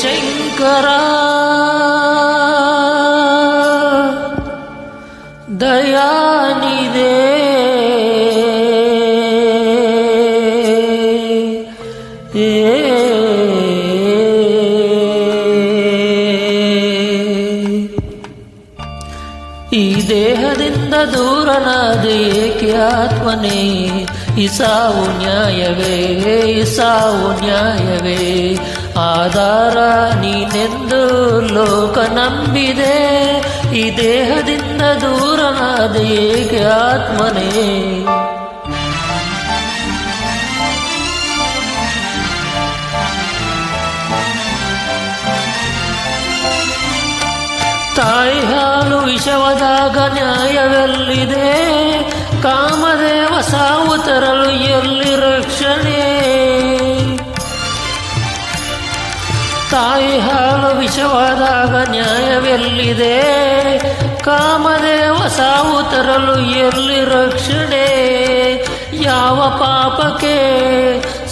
ಶಂಕರ ದಯಾನಿಧೆ ಈ ದೇಹದಿಂದ ದೂರನಾದೆ ಏಕೆ ಆತ್ಮನೇ ಈ ಸಾವು ನ್ಯಾಯವೇ ಈ ಸಾವು ನ್ಯಾಯವೇ ಆಧಾರ ನೀನೆಂದು ಲೋಕ ನಂಬಿದೆ ಈ ದೇಹದಿಂದ ದೂರನಾದೆ ಏಕೆ ಆತ್ಮನೇ ತಾಯಿ ಹಾಲು ವಿಷವದಾಗ ನ್ಯಾಯವೆಲ್ಲಿದೆ ಕಾಮದೇವ ಸಾವು ತರಲು ಎಲ್ಲಿ ರಕ್ಷಣೆ ತಾಯಿ ಹಾಲು ವಿಷವಾದಾಗ ನ್ಯಾಯವೆಲ್ಲಿದೆ ಕಾಮದೇವ ಸಾವು ತರಲು ಎಲ್ಲಿ ರಕ್ಷಣೆ ಯಾವ ಪಾಪಕ್ಕೆ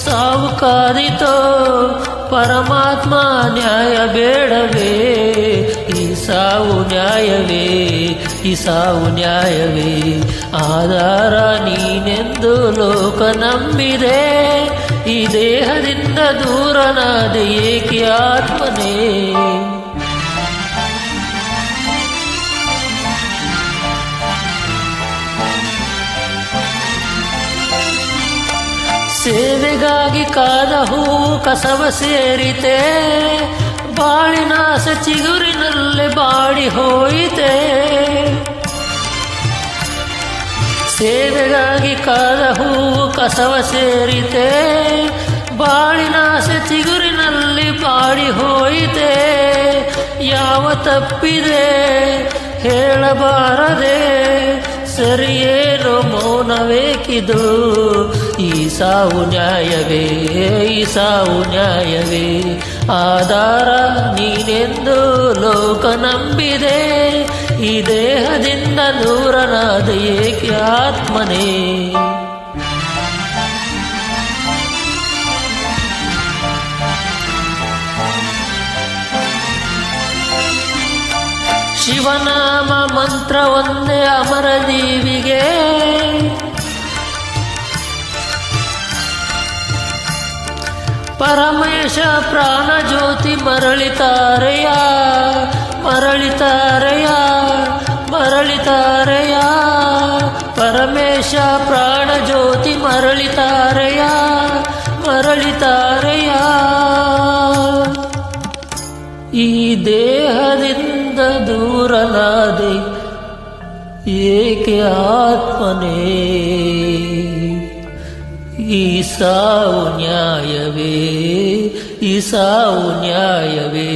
ಸಾವು ಕಾದಿತೋ ಪರಮಾತ್ಮ ನ್ಯಾಯ ಬೇಡವೇ ಈ ಸಾವು ನ್ಯಾಯವೇ ಈ ಸಾವು ನ್ಯಾಯವೇ ಆಧಾರ ನೀನೆಂದು ಲೋಕ ನಂಬಿದೆ ಈ ದೇಹದಿಂದ ದೂರನಾದ ಏಕೆ ಆತ್ಮನೇ ಸೇವೆಗಾಗಿ ಕಾದ ಹೂವು ಕಸವ ಸೇರಿತೆ ಬಾಳಿನಾಸ ಚಿಗುರಿನಲ್ಲೇ ಬಾಡಿ ಹೋಯಿತೆ ಸೇವೆಗಾಗಿ ಕಾದ ಹೂವು ಕಸವ ಸೇರಿತೆ ಬಾಳಿನಾಸ ಚಿಗುರಿನಲ್ಲಿ ಬಾಡಿ ಹೋಯಿತೆ ಯಾವ ತಪ್ಪಿದೆ ಹೇಳಬಾರದೆ ಸರಿಯೇನೋ ಮೌನವೇಕಿದು ಈ ಸಾವು ನ್ಯಾಯವೇ ಈ ಸಾವು ನ್ಯಾಯವೇ ಆಧಾರ ನೀನೆಂದು ಲೋಕ ನಂಬಿದೆ ಈ ದೇಹದಿಂದ ದೂರನಾದ ಏಕೆ ಆತ್ಮನೇ ಶಿವನಾಮ ಮಂತ್ರ ಒಂದೇ ಅಮರ ದೀವಿಗೆ ಪರಮೇಶ ಪ್ರಾಣ ಜ್ಯೋತಿ ಮರಳಿತಾರೆಯ ಮರಳಿತಾರೆಯ ಮರಳಿತಾರೆಯ ಪರಮೇಶ ಪ್ರಾಣ ಜ್ಯೋತಿ ಮರಳಿತಾರೆಯ ಮರಳಿತಾರೆಯ ಈ ದೇಹದಿಂದ ದೂರನಾದೆ ಏಕೆ ಆತ್ಮನೇ ಈ ಸಾವು ನ್ಯಾಯವೇ ಈ ಸಾವು ನ್ಯಾಯವೇ